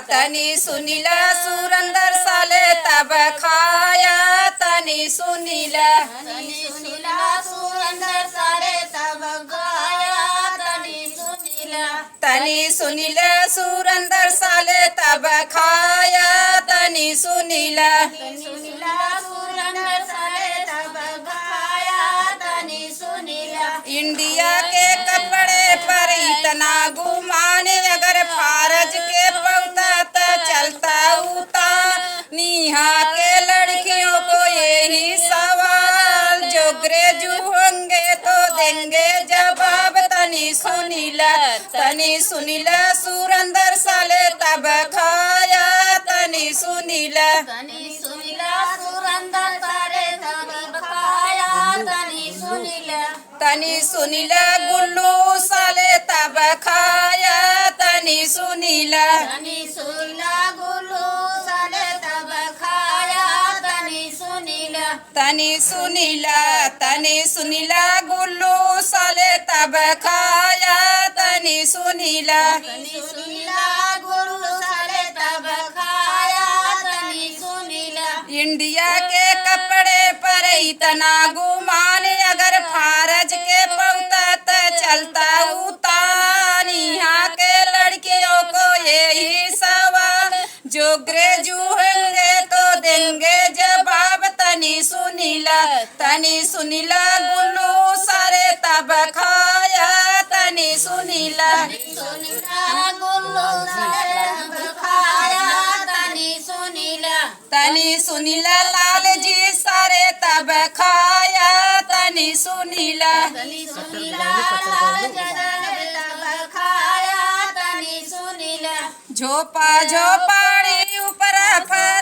तनी सुनीला सुरंदर साले तब खाया तनी सुनीला सुरंदर साले तब खाया तनी सुनीला सुरंदर साले तब खाया तनी सुनीला सुरंदर साले तब खाया तनी सुनीला। इंडिया के कपड़े पर इतना गुमान अगर फारज के पौता तो चलता उता निहा के लड़कियों को यही सवाल जो ग्रेजू होंगे तो देंगे जवाब तनी सुनीला सुरंदर साले तब खाया तनी सुनीला सुरंदर साले तब खाया तनी सुनीला गुल्लू साले तब खाया तनी सुनीला गुल्लू साले तब खाया तनी सुनीला गुल्लू साले तब खाया तनी सुनीला गुल्लू साले तब खाया तनी सुनीला। इंडिया के कपड़े पर इतना गुमान अगर फारज के पौता तो चलता उतान यहाँ के लड़कियों को यही सवाल जो ग्रेजू होंगे तो देंगे जवाब तनी सुनीला गुल्लू सारे तब खाया तनी सुनीला गुल्लू साले तब खाया तनी सुनीला लाल जी सारे तब खाया तनी सुनीला झोपा झोपाड़ी ऊपर फर